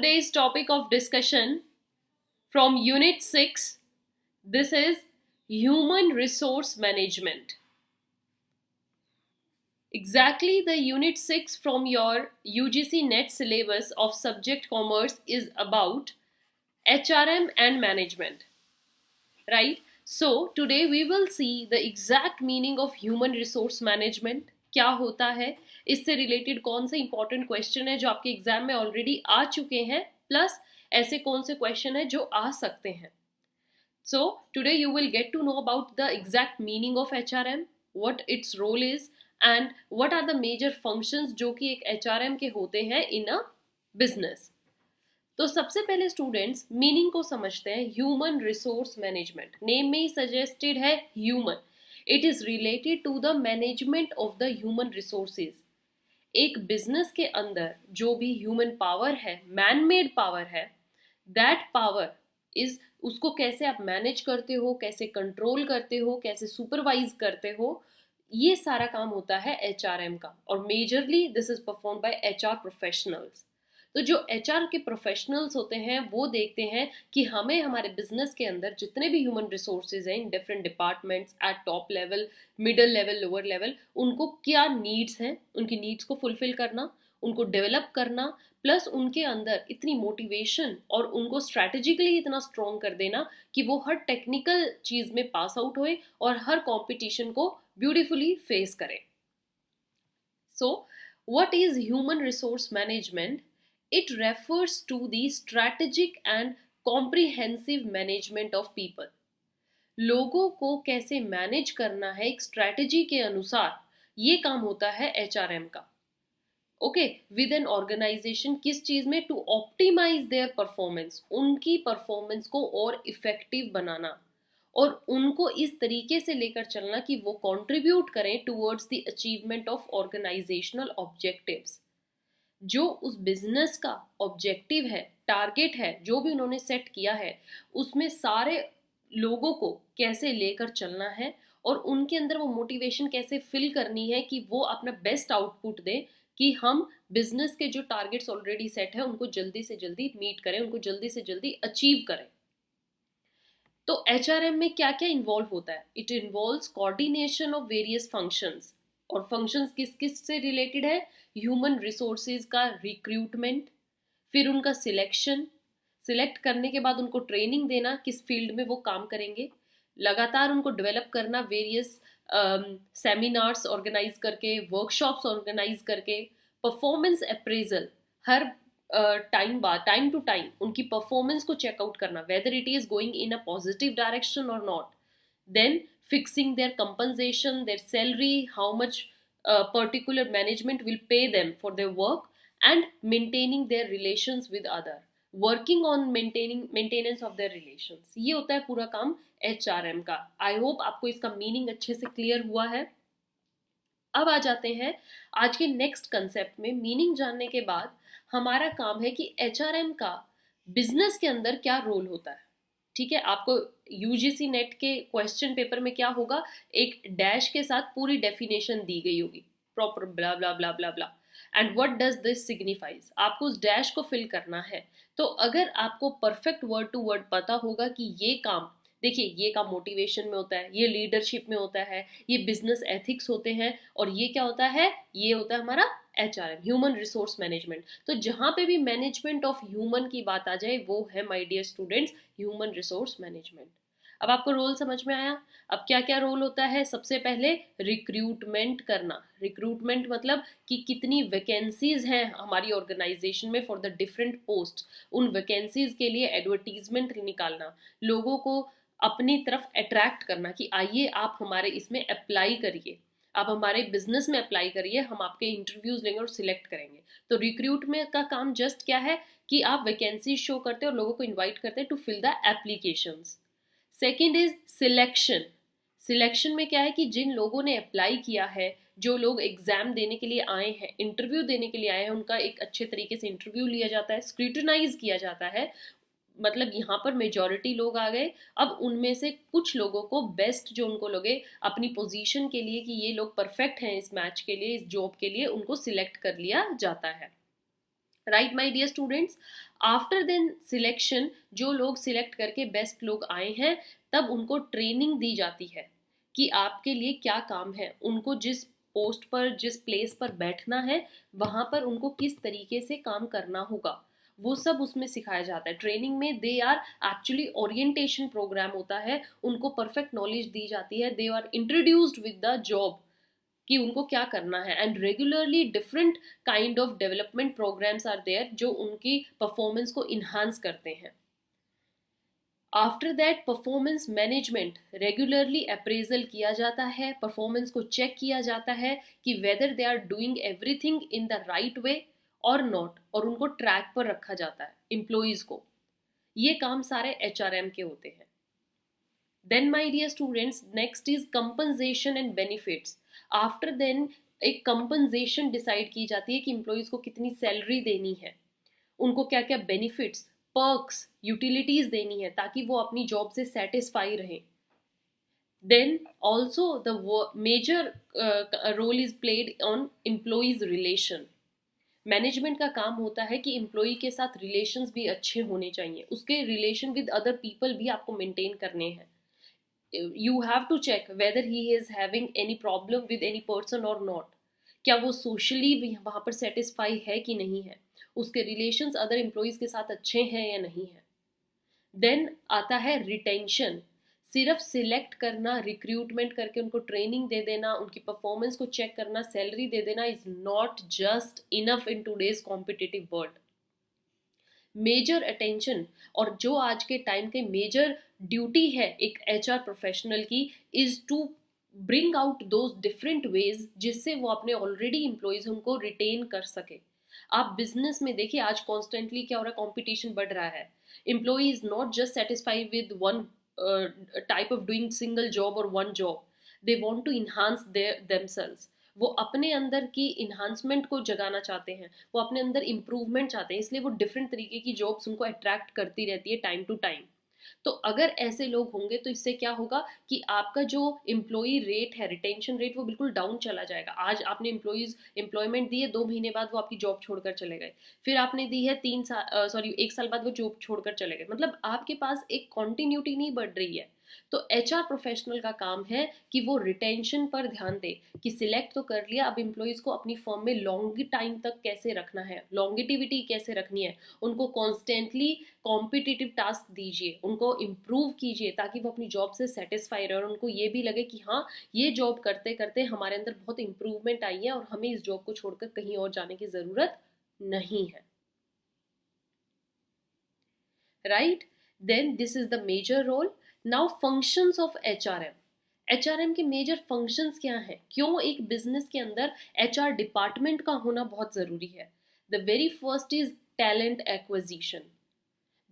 today's topic of discussion from Unit 6. This is Human Resource Management. Exactly, the Unit 6 from your UGC NET syllabus of Subject Commerce is about HRM and management, right? So today we will see the exact meaning of Human Resource Management. क्या होता है, इससे related कौन से important question है जो आपके exam में ऑलरेडी आ चुके हैं, प्लस ऐसे कौन से क्वेश्चन है जो आ सकते हैं. So today you will get to know about the exact meaning of HRM, what its role is and what are the major functions जो कि एक HRM के होते हैं in a business. तो सबसे पहले स्टूडेंट्स मीनिंग को समझते हैं. ह्यूमन रिसोर्स मैनेजमेंट, नेम में ही सजेस्टेड है human. It is related to the management of the human resources. एक बिजनेस के अंदर जो भी ह्यूमन पावर है, मैन मेड पावर है, दैट पावर इज, उसको कैसे आप मैनेज करते हो, कैसे कंट्रोल करते हो, कैसे सुपरवाइज करते हो, ये सारा काम होता है HRM का. और majorly this is perform by HR professionals. तो जो HR के प्रोफेशनल्स होते हैं वो देखते हैं कि हमें हमारे बिजनेस के अंदर जितने भी ह्यूमन रिसोर्सेज हैं in different departments, eight top level, middle level, lower level, उनको क्या नीड्स हैं, उनकी नीड्स को फुलफिल करना, उनको डेवलप करना, प्लस उनके अंदर इतनी मोटिवेशन और उनको स्ट्रैटेजिकली इतना स्ट्रॉन्ग कर देना कि वो हर टेक्निकल चीज में पास आउट होए और हर कॉम्पिटिशन को ब्यूटिफुली फेस करें. So what is human resource management? It refers to the strategic and comprehensive management of people. लोगों को कैसे मैनेज करना है एक स्ट्रैटेजी के अनुसार, ये काम होता है HRM का. ओके, विद एन ऑर्गेनाइजेशन किस चीज में? टू ऑप्टिमाइज देयर परफॉर्मेंस, उनकी परफॉर्मेंस को और इफेक्टिव बनाना और उनको इस तरीके से लेकर चलना कि वो कंट्रीब्यूट करें towards the achievement of organisational objectives. जो उस बिजनेस का ऑब्जेक्टिव है, टारगेट है, जो भी उन्होंने सेट किया है, उसमें सारे लोगों को कैसे लेकर चलना है और उनके अंदर वो मोटिवेशन कैसे फिल करनी है कि वो अपना बेस्ट आउटपुट दें कि हम बिजनेस के जो टारगेट्स ऑलरेडी सेट है उनको जल्दी से जल्दी मीट करें, उनको जल्दी से जल्दी अचीव करें. तो HRM में क्या क्या इन्वॉल्व होता है? It involves coordination of various functions. और फंक्शंस किस किस से रिलेटेड है? ह्यूमन रिसोर्सेज का रिक्रूटमेंट, फिर उनका सिलेक्शन, सिलेक्ट करने के बाद उनको ट्रेनिंग देना किस फील्ड में वो काम करेंगे, लगातार उनको डेवलप करना वेरियस सेमिनार्स ऑर्गेनाइज करके, वर्कशॉप्स ऑर्गेनाइज करके, परफॉर्मेंस अप्रेजल हर टाइम टू टाइम उनकी परफॉर्मेंस को चेकआउट करना, whether it is going in a positive direction or not. Then fixing their compensation, their salary, how much particular management will pay them for their work, and maintaining their relations with other, working on maintenance of their relations. ये होता है पूरा काम HRM का. I hope आपको इसका meaning अच्छे से क्लियर हुआ है. अब आ जाते हैं आज के नेक्स्ट कंसेप्ट में. मीनिंग जानने के बाद हमारा काम है कि HRM का बिजनेस के अंदर क्या रोल होता है. ठीक है, आपको यूजीसी नेट के क्वेश्चन पेपर में क्या होगा, एक डैश के साथ पूरी डेफिनेशन दी गई होगी, proper blah blah blah blah blah, and what does this signifies. आपको उस डैश को फिल करना है. तो अगर आपको परफेक्ट वर्ड टू वर्ड पता होगा कि ये काम, देखिए ये काम मोटिवेशन में होता है, ये लीडरशिप में होता है, ये बिजनेस एथिक्स होते हैं, और ये क्या होता है, ये होता है हमारा HRM, ह्यूमन रिसोर्स मैनेजमेंट. तो जहां पे भी मैनेजमेंट ऑफ ह्यूमन की बात आ जाए वो है my dear students human resource management. अब आपको रोल समझ में आया. अब क्या क्या रोल होता है? सबसे पहले रिक्रूटमेंट करना. रिक्रूटमेंट मतलब कि कितनी वैकेंसीज हैं हमारी ऑर्गेनाइजेशन में फॉर द डिफरेंट पोस्ट, उन वैकेंसीज के लिए एडवर्टीजमेंट निकालना, लोगों को अपनी तरफ अट्रैक्ट करना कि आइए आप हमारे इसमें अप्लाई करिए, आप हमारे बिजनेस में अप्लाई करिए, हम आपके इंटरव्यूज लेंगे और सिलेक्ट करेंगे. तो रिक्रूटमेंट का काम जस्ट क्या है कि आप वैकेंसी शो करते हैं और लोगों को इनवाइट करते हैं to fill the applications. Second is selection. Selection में क्या है कि जिन लोगों ने अप्लाई किया है, जो लोग एग्जाम देने के लिए आए हैं, इंटरव्यू देने के लिए आए हैं, उनका एक अच्छे तरीके से इंटरव्यू लिया जाता है, स्क्रूटनाइज किया जाता है. मतलब यहाँ पर मेजॉरिटी लोग आ गए, अब उनमें से कुछ लोगों को बेस्ट जो उनको लगे अपनी पोजीशन के लिए कि ये लोग परफेक्ट हैं इस मैच के लिए, इस जॉब के लिए, उनको सिलेक्ट कर लिया जाता है. Right my dear students, after then selection, जो लोग सिलेक्ट करके बेस्ट लोग आए हैं, तब उनको ट्रेनिंग दी जाती है कि आपके लिए क्या काम है, उनको जिस पोस्ट पर, जिस प्लेस पर बैठना है, वहां पर उनको किस तरीके से काम करना होगा, वो सब उसमें सिखाया जाता है। ट्रेनिंग में they are actually, orientation programme होता है, उनको परफेक्ट नॉलेज दी जाती है, they are introduced with the job कि उनको क्या करना है। And regularly different kind of development programmes are there जो उनकी परफॉर्मेंस को इन्हांस करते हैं। After that performance management, regularly appraisal किया जाता है, परफॉर्मेंस को चेक किया जाता है कि whether they are doing everything in the right way or not, और उनको ट्रैक पर रखा जाता है एम्प्लॉइज को। ये काम सारे एचआरएम के होते हैं। Then my dear students, next is compensation and benefits. After then एक कंपनसेशन डिसाइड की जाती है कि एम्प्लॉइज को कितनी सैलरी देनी है, उनको क्या क्या बेनिफिट्स, पर्क्स, यूटिलिटीज देनी है, ताकि वो अपनी जॉब से सेटिस्फाई रहें। Then also the major role is played on employees relation. Management का काम होता है कि एम्प्लॉय के साथ रिलेशंस भी अच्छे होने चाहिए, उसके रिलेशन विद अदर पीपल भी आपको मेंटेन करने हैं। You have to check whether he is having any problem with any person or not, क्या वो सोशली वहां पर सेटिस्फाई है कि नहीं है, उसके रिलेशंस अदर एम्प्लॉयज के साथ अच्छे हैं या नहीं है। देन आता है रिटेंशन। सिर्फ सिलेक्ट करना, रिक्रूटमेंट करके उनको ट्रेनिंग दे देना, उनकी परफॉर्मेंस को चेक करना, सैलरी दे देना is not just enough in today's competitive world. Major attention, और जो आज के टाइम के मेजर ड्यूटी है एक एचआर प्रोफेशनल की, is to bring out those different ways जिससे वो अपने ऑलरेडी एम्प्लॉयज उनको रिटेन कर सके। आप बिजनेस में देखिए आज कॉन्स्टेंटली क्या हो रहा है, कॉम्पिटिशन बढ़ रहा है। Employ is not just satisfied with one type of doing single job और one job, they want to enhance themselves. वो अपने अंदर की इन्हांसमेंट को जगाना चाहते हैं, वो अपने अंदर इंप्रूवमेंट चाहते हैं, इसलिए वो डिफरेंट तरीके की जॉब्स उनको अट्रैक्ट करती रहती है टाइम टू टाइम। तो अगर ऐसे लोग होंगे तो इससे क्या होगा कि आपका जो एम्प्लॉई रेट है, रिटेंशन रेट, वो बिल्कुल डाउन चला जाएगा। आज आपने एम्प्लॉइज एम्प्लॉयमेंट दी है, 2 महीने बाद वो आपकी जॉब छोड़कर चले गए, फिर आपने दी है 1 साल बाद वो जॉब छोड़कर चले गए, मतलब आपके पास एक कॉन्टिन्यूटी नहीं बढ़ रही है। तो एचआर प्रोफेशनल का काम है कि वो रिटेंशन पर ध्यान दे कि सिलेक्ट तो कर लिया, अब एम्प्लॉइज को अपनी फर्म में लॉन्ग टाइम तक कैसे रखना है, लॉन्गिटिविटी कैसे रखनी है, उनको कॉन्स्टेंटली कॉम्पिटिटिव टास्क दीजिए, उनको इम्प्रूव कीजिए ताकि वो अपनी जॉब से सेटिस्फाई रहे और उनको ये भी लगे कि हाँ, ये जॉब करते करते हमारे अंदर बहुत इंप्रूवमेंट आई है और हमें इस जॉब को छोड़कर कहीं और जाने की ज़रूरत नहीं है। Right, then this is the major role. Now functions of HRM. HRM के मेजर फंक्शंस क्या हैं, क्यों एक बिजनेस के अंदर एचआर डिपार्टमेंट का होना बहुत ज़रूरी है। The very first is talent acquisition.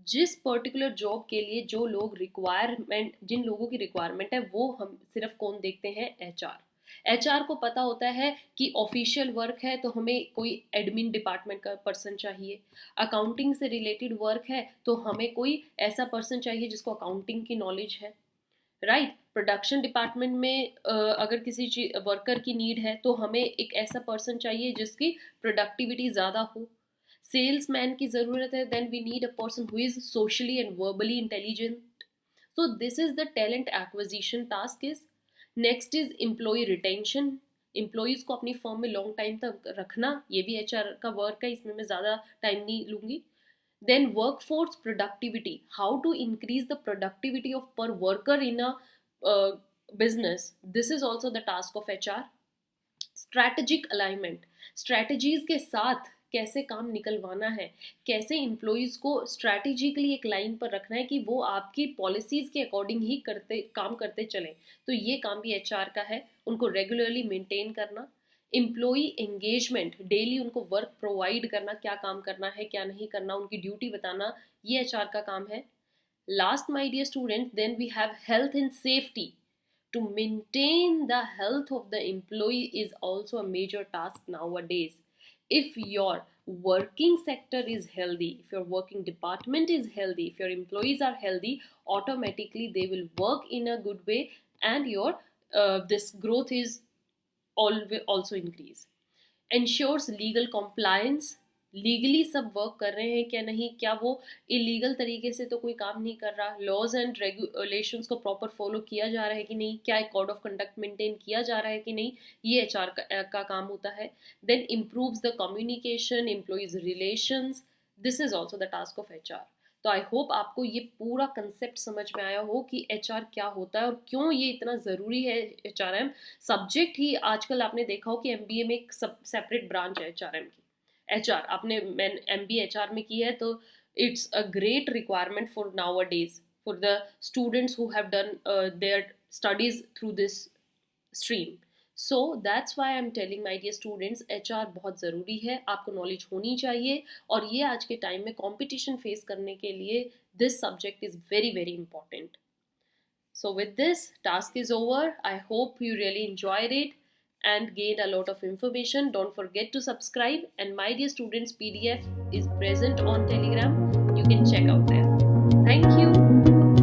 जिस पर्टिकुलर जॉब के लिए जो लोग रिक्वायरमेंट, जिन लोगों की रिक्वायरमेंट है, वो हम सिर्फ कौन देखते हैं, एचआर। एचआर को पता होता है कि ऑफिशियल वर्क है तो हमें कोई एडमिन डिपार्टमेंट का पर्सन चाहिए, अकाउंटिंग से रिलेटेड वर्क है तो हमें कोई ऐसा पर्सन चाहिए जिसको अकाउंटिंग की नॉलेज है। राइट, प्रोडक्शन डिपार्टमेंट में अगर किसी वर्कर की नीड है तो हमें एक ऐसा पर्सन चाहिए जिसकी प्रोडक्टिविटी ज़्यादा हो। सेल्समैन की ज़रूरत है, then we need a person who is socially and verbally intelligent. So this is the talent acquisition task is. Next is employee retention. Employees को अपनी फर्म में लॉन्ग टाइम तक रखना, ये भी एचआर का वर्क है, इसमें मैं ज़्यादा टाइम नहीं लूँगी। Then workforce productivity, how to increase the productivity of per worker in a uh, business, this is also the task of HR. Strategic alignment, strategies के साथ कैसे काम निकलवाना है, कैसे एम्प्लॉयज को स्ट्रैटेजिकली एक लाइन पर रखना है कि वो आपकी पॉलिसीज के अकॉर्डिंग ही काम करते चलें, तो ये काम भी एचआर का है, उनको रेगुलरली मेंटेन करना। एम्प्लॉई एंगेजमेंट, डेली उनको वर्क प्रोवाइड करना, क्या काम करना है क्या नहीं करना, उनकी ड्यूटी बताना, ये एचआर का काम है। Last my dear student, then we have health and safety. To maintain the health of the employee is also a major task nowadays. If your working sector is healthy, if your working department is healthy, if your employees are healthy, automatically they will work in a good way, and your this growth is also increase. Ensures legal compliance. Legally सब work कर रहे हैं क्या नहीं, क्या वो illegal तरीके से तो कोई काम नहीं कर रहा, लॉज एंड रेगुलेशंस को प्रॉपर फॉलो किया जा रहा है कि नहीं, क्या एक कोड ऑफ कंडक्ट मेंटेन किया जा रहा है कि नहीं, ये एचआर का काम होता है. Then improves the communication, employees relations, this is also the task of HR. तो आई होप आपको ये पूरा कंसेप्ट समझ में आया हो कि एचआर क्या होता है और क्यों ये इतना ज़रूरी है. एचआरएम सब्जेक्ट ही आजकल आपने देखा हो कि एमबीए में एक सब सेपरेट ब्रांच है एचआरएम की. एचआर आपने एमबीए एचआर में की है तो it's a great requirement for nowadays for the students who have done their studies through this stream. So that's why I am telling my dear students, H R बहुत ज़रूरी है, आपको knowledge होनी चाहिए. और ये आज के टाइम में कॉम्पिटिशन फेस करने के लिए this subject is very very important. So with this, task is over. I hope you really enjoyed it and gained a lot of information. Don't forget to subscribe, and my dear students, PDF is present on Telegram. You can check out there. Thank you.